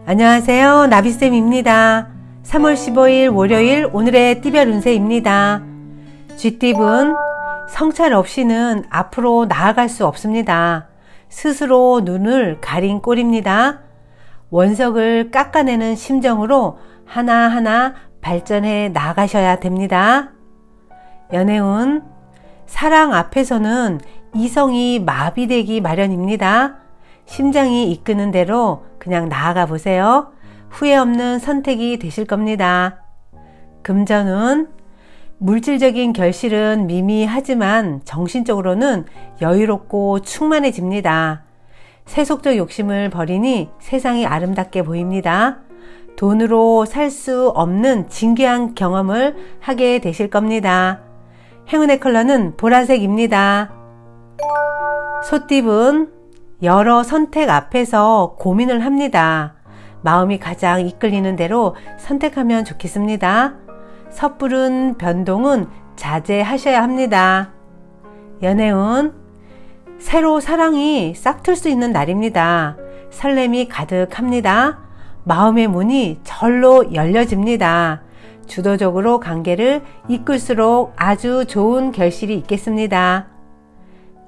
안녕하세요. 나비쌤입니다. 3월 15일 월요일 오늘의 띠별 운세입니다. 쥐띠분, 성찰 없이는 앞으로 나아갈 수 없습니다. 스스로 눈을 가린 꼴입니다. 원석을 깎아내는 심정으로 하나하나 발전해 나가셔야 됩니다. 연애운, 사랑 앞에서는 이성이 마비되기 마련입니다. 심장이 이끄는 대로 그냥 나아가 보세요. 후회 없는 선택이 되실 겁니다. 금전운, 물질적인 결실은 미미하지만 정신적으로는 여유롭고 충만해집니다. 세속적 욕심을 버리니 세상이 아름답게 보입니다. 돈으로 살 수 없는 진귀한 경험을 하게 되실 겁니다. 행운의 컬러는 보라색입니다. 소띠분, 여러 선택 앞에서 고민을 합니다. 마음이 가장 이끌리는 대로 선택하면 좋겠습니다. 섣부른 변동은 자제하셔야 합니다. 연애운, 새로 사랑이 싹틀 수 있는 날입니다. 설렘이 가득합니다. 마음의 문이 절로 열려집니다. 주도적으로 관계를 이끌수록 아주 좋은 결실이 있겠습니다.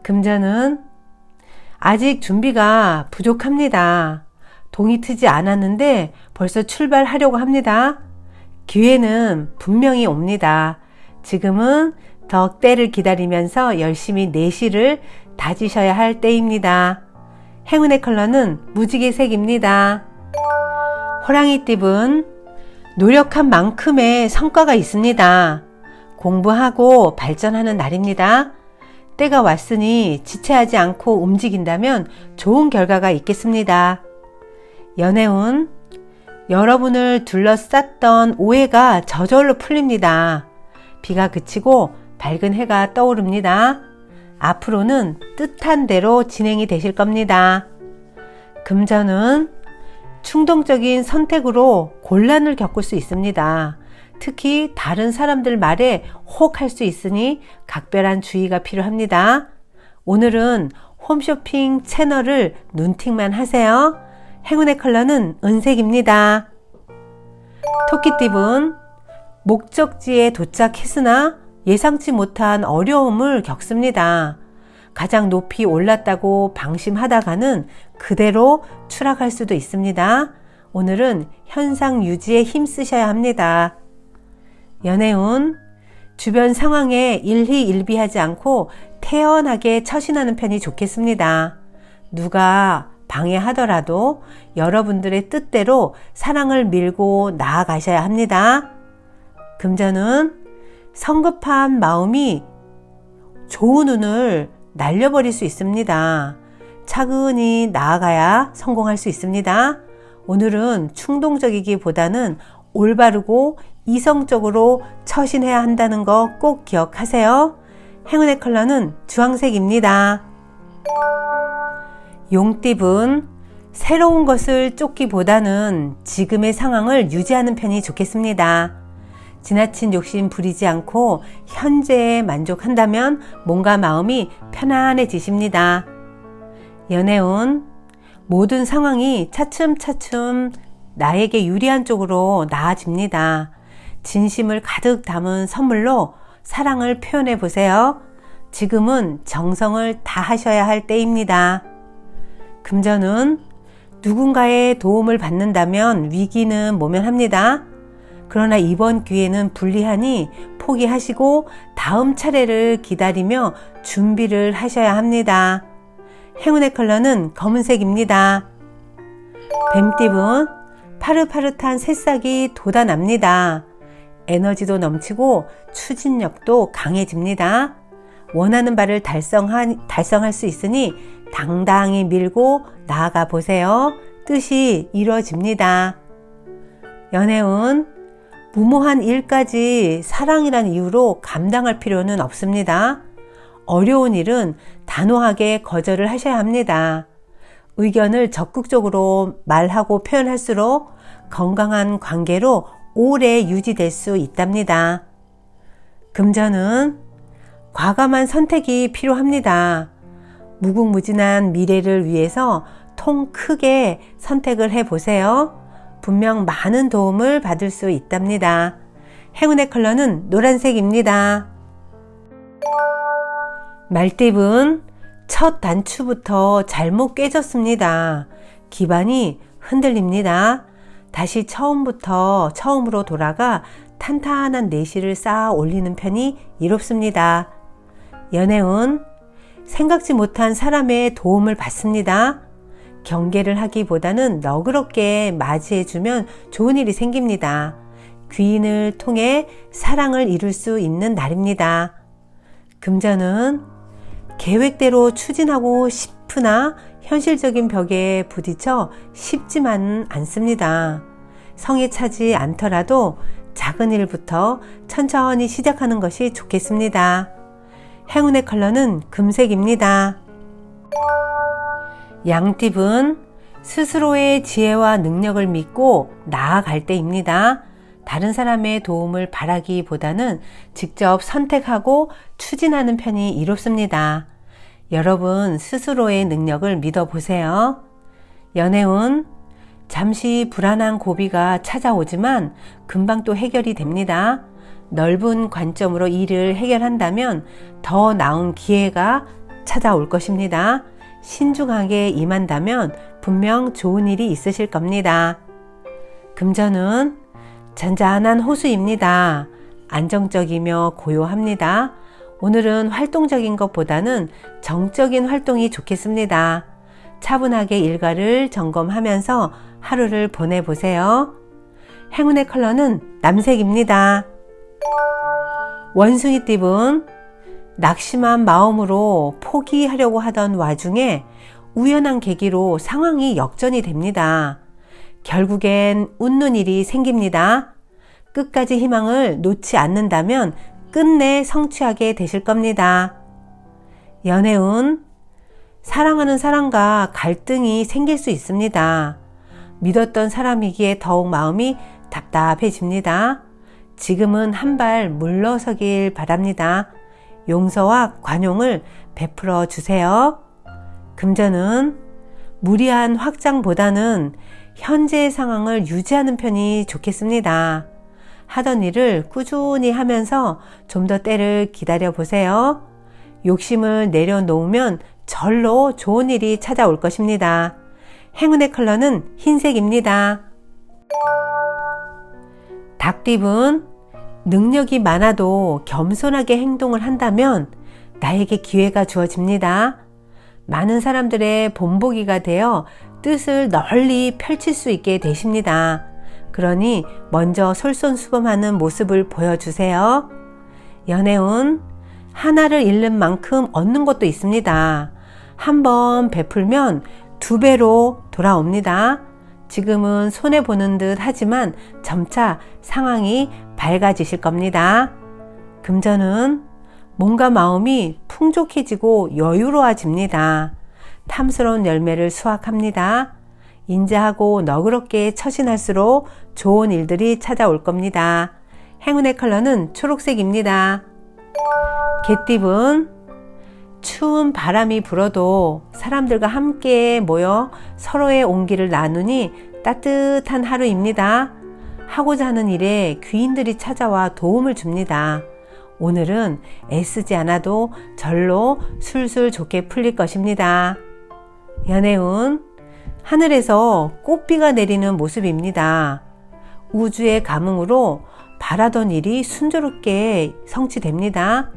금전은 아직 준비가 부족합니다. 동이 트지 않았는데 벌써 출발하려고 합니다. 기회는 분명히 옵니다. 지금은 더 때를 기다리면서 열심히 내실을 다지셔야 할 때입니다. 행운의 컬러는 무지개색입니다. 호랑이띠분, 노력한 만큼의 성과가 있습니다. 공부하고 발전하는 날입니다. 때가 왔으니 지체하지 않고 움직인다면 좋은 결과가 있겠습니다. 연애운, 여러분을 둘러쌌던 오해가 저절로 풀립니다. 비가 그치고 밝은 해가 떠오릅니다. 앞으로는 뜻한 대로 진행이 되실 겁니다. 금전은 충동적인 선택으로 곤란을 겪을 수 있습니다. 특히 다른 사람들 말에 혹할 수 있으니 각별한 주의가 필요합니다. 오늘은 홈쇼핑 채널을 눈팅만 하세요. 행운의 컬러는 은색입니다. 토끼띠분, 목적지에 도착했으나 예상치 못한 어려움을 겪습니다. 가장 높이 올랐다고 방심하다가는 그대로 추락할 수도 있습니다. 오늘은 현상 유지에 힘쓰셔야 합니다. 연애운, 주변 상황에 일희일비하지 않고 태연하게 처신하는 편이 좋겠습니다. 누가 방해하더라도 여러분들의 뜻대로 사랑을 밀고 나아가셔야 합니다. 금전은 성급한 마음이 좋은 운을 날려버릴 수 있습니다. 차근히 나아가야 성공할 수 있습니다. 오늘은 충동적이기보다는 올바르고 이성적으로 처신해야 한다는 거 꼭 기억하세요. 행운의 컬러는 주황색입니다. 용띠분, 새로운 것을 쫓기보다는 지금의 상황을 유지하는 편이 좋겠습니다. 지나친 욕심 부리지 않고 현재에 만족한다면 몸과 마음이 편안해지십니다. 연애운, 모든 상황이 차츰차츰 나에게 유리한 쪽으로 나아집니다. 진심을 가득 담은 선물로 사랑을 표현해 보세요. 지금은 정성을 다하셔야 할 때입니다. 금전은 누군가의 도움을 받는다면 위기는 모면합니다. 그러나 이번 기회는 불리하니 포기하시고 다음 차례를 기다리며 준비를 하셔야 합니다. 행운의 컬러는 검은색입니다. 뱀띠분, 파릇파릇한 새싹이 돋아납니다. 에너지도 넘치고 추진력도 강해집니다. 원하는 바를 달성할 수 있으니 당당히 밀고 나아가 보세요. 뜻이 이루어집니다. 연애운, 무모한 일까지 사랑이란 이유로 감당할 필요는 없습니다. 어려운 일은 단호하게 거절을 하셔야 합니다. 의견을 적극적으로 말하고 표현할수록 건강한 관계로 오래 유지될 수 있답니다. 금전은 과감한 선택이 필요합니다. 무궁무진한 미래를 위해서 통 크게 선택을 해보세요. 분명 많은 도움을 받을 수 있답니다. 행운의 컬러는 노란색입니다. 말띠분, 첫 단추부터 잘못 깨졌습니다. 기반이 흔들립니다. 다시 처음으로 돌아가 탄탄한 내실을 쌓아 올리는 편이 이롭습니다. 연애운, 생각지 못한 사람의 도움을 받습니다. 경계를 하기보다는 너그럽게 맞이해주면 좋은 일이 생깁니다. 귀인을 통해 사랑을 이룰 수 있는 날입니다. 금전은 계획대로 추진하고 싶으나 현실적인 벽에 부딪혀 쉽지만은 않습니다. 성에 차지 않더라도 작은 일부터 천천히 시작하는 것이 좋겠습니다. 행운의 컬러는 금색입니다. 양띠분, 스스로의 지혜와 능력을 믿고 나아갈 때입니다. 다른 사람의 도움을 바라기보다는 직접 선택하고 추진하는 편이 이롭습니다. 여러분 스스로의 능력을 믿어보세요. 연애운, 잠시 불안한 고비가 찾아오지만 금방 또 해결이 됩니다. 넓은 관점으로 일을 해결한다면 더 나은 기회가 찾아올 것입니다. 신중하게 임한다면 분명 좋은 일이 있으실 겁니다. 금전은 잔잔한 호수입니다. 안정적이며 고요합니다. 오늘은 활동적인 것보다는 정적인 활동이 좋겠습니다. 차분하게 일과를 점검하면서 하루를 보내보세요. 행운의 컬러는 남색입니다. 원숭이띠분, 낙심한 마음으로 포기하려고 하던 와중에 우연한 계기로 상황이 역전이 됩니다. 결국엔 웃는 일이 생깁니다. 끝까지 희망을 놓지 않는다면 끝내 성취하게 되실 겁니다. 연애운, 사랑하는 사람과 갈등이 생길 수 있습니다. 믿었던 사람이기에 더욱 마음이 답답해집니다. 지금은 한 발 물러서길 바랍니다. 용서와 관용을 베풀어 주세요. 금전은 무리한 확장보다는 현재의 상황을 유지하는 편이 좋겠습니다. 하던 일을 꾸준히 하면서 좀 더 때를 기다려 보세요. 욕심을 내려놓으면 절로 좋은 일이 찾아올 것입니다. 행운의 컬러는 흰색입니다. 닭띠분, 능력이 많아도 겸손하게 행동을 한다면 나에게 기회가 주어집니다. 많은 사람들의 본보기가 되어 뜻을 널리 펼칠 수 있게 되십니다. 그러니 먼저 솔선수범하는 모습을 보여주세요. 연애운, 하나를 잃는 만큼 얻는 것도 있습니다. 한번 베풀면 2배로 돌아옵니다. 지금은 손해보는 듯 하지만 점차 상황이 밝아지실 겁니다. 금전은 몸과 마음이 풍족해지고 여유로워집니다. 탐스러운 열매를 수확합니다. 인자하고 너그럽게 처신할수록 좋은 일들이 찾아올 겁니다. 행운의 컬러는 초록색입니다. 개띠분, 추운 바람이 불어도 사람들과 함께 모여 서로의 온기를 나누니 따뜻한 하루입니다. 하고자 하는 일에 귀인들이 찾아와 도움을 줍니다. 오늘은 애쓰지 않아도 절로 술술 좋게 풀릴 것입니다. 연애운, 하늘에서 꽃비가 내리는 모습입니다. 우주의 감흥으로 바라던 일이 순조롭게 성취됩니다.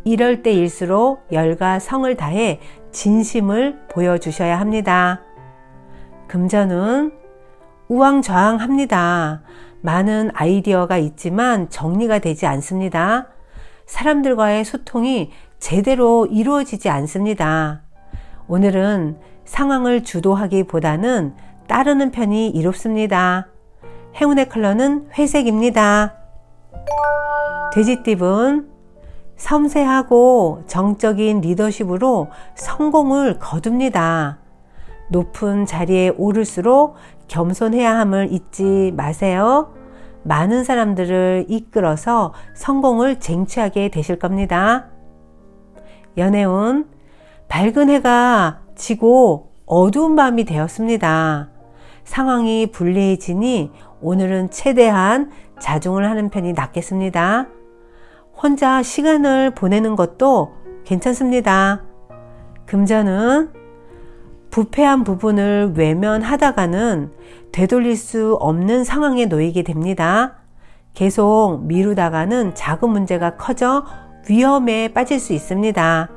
이럴 때일수록 열과 성을 다해 진심을 보여주셔야 합니다. 금전은 우왕좌왕합니다. 많은 아이디어가 있지만 정리가 되지 않습니다. 사람들과의 소통이 제대로 이루어지지 않습니다. 오늘은 상황을 주도하기보다는 따르는 편이 이롭습니다. 행운의 컬러는 회색입니다. 돼지띠분, 섬세하고 정적인 리더십으로 성공을 거둡니다. 높은 자리에 오를수록 겸손해야 함을 잊지 마세요. 많은 사람들을 이끌어서 성공을 쟁취하게 되실 겁니다. 연애운, 밝은 해가 지고 어두운 밤이 되었습니다. 상황이 불리해지니 오늘은 최대한 자중을 하는 편이 낫겠습니다. 혼자 시간을 보내는 것도 괜찮습니다. 금전은 부패한 부분을 외면하다가는 되돌릴 수 없는 상황에 놓이게 됩니다. 계속 미루다가는 작은 문제가 커져 위험에 빠질 수 있습니다.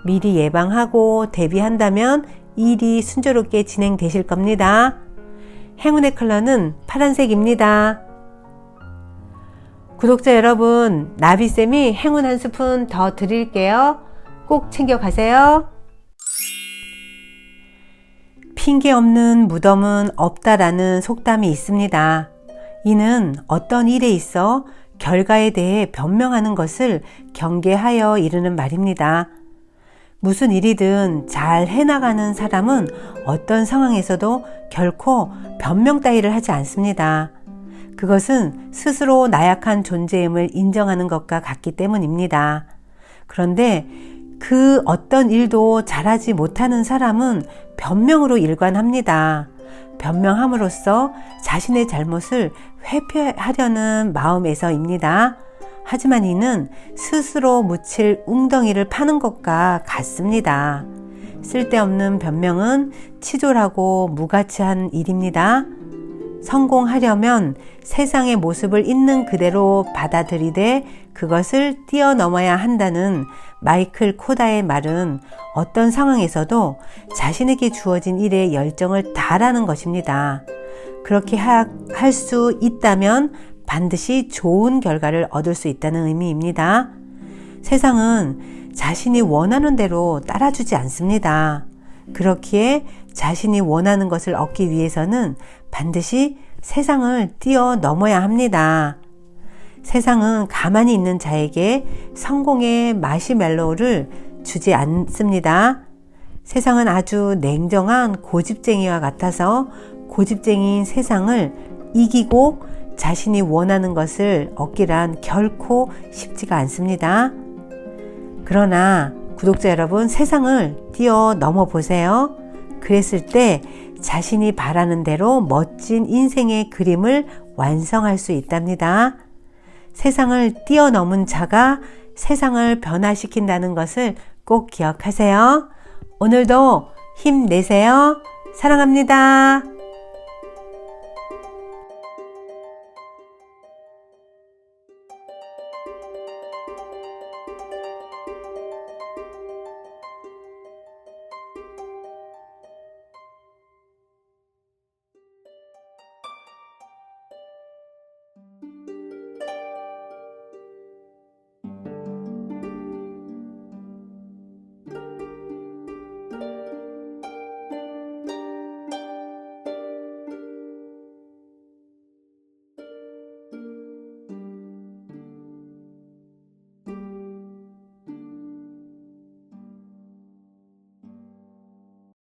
미리 예방하고 대비한다면 일이 순조롭게 진행되실 겁니다. 행운의 컬러는 파란색입니다. 구독자 여러분, 나비쌤이 행운 한 스푼 더 드릴게요. 꼭 챙겨가세요. 핑계 없는 무덤은 없다라는 속담이 있습니다. 이는 어떤 일에 있어 결과에 대해 변명하는 것을 경계하여 이르는 말입니다. 무슨 일이든 잘 해나가는 사람은 어떤 상황에서도 결코 변명 따위를 하지 않습니다. 그것은 스스로 나약한 존재임을 인정하는 것과 같기 때문입니다. 그런데 그 어떤 일도 잘하지 못하는 사람은 변명으로 일관합니다. 변명함으로써 자신의 잘못을 회피하려는 마음에서입니다. 하지만 이는 스스로 묻힐 웅덩이를 파는 것과 같습니다. 쓸데없는 변명은 치졸하고 무가치한 일입니다. 성공하려면 세상의 모습을 있는 그대로 받아들이되 그것을 뛰어넘어야 한다는 마이클 코다의 말은 어떤 상황에서도 자신에게 주어진 일에 열정을 다하라는 것입니다. 그렇게 할 수 있다면 반드시 좋은 결과를 얻을 수 있다는 의미입니다. 세상은 자신이 원하는 대로 따라주지 않습니다. 그렇기에 자신이 원하는 것을 얻기 위해서는 반드시 세상을 뛰어넘어야 합니다. 세상은 가만히 있는 자에게 성공의 마시멜로우를 주지 않습니다. 세상은 아주 냉정한 고집쟁이와 같아서 고집쟁이인 세상을 이기고 자신이 원하는 것을 얻기란 결코 쉽지가 않습니다. 그러나 구독자 여러분, 세상을 뛰어넘어 보세요. 그랬을 때 자신이 바라는 대로 멋진 인생의 그림을 완성할 수 있답니다. 세상을 뛰어넘은 자가 세상을 변화시킨다는 것을 꼭 기억하세요. 오늘도 힘내세요. 사랑합니다.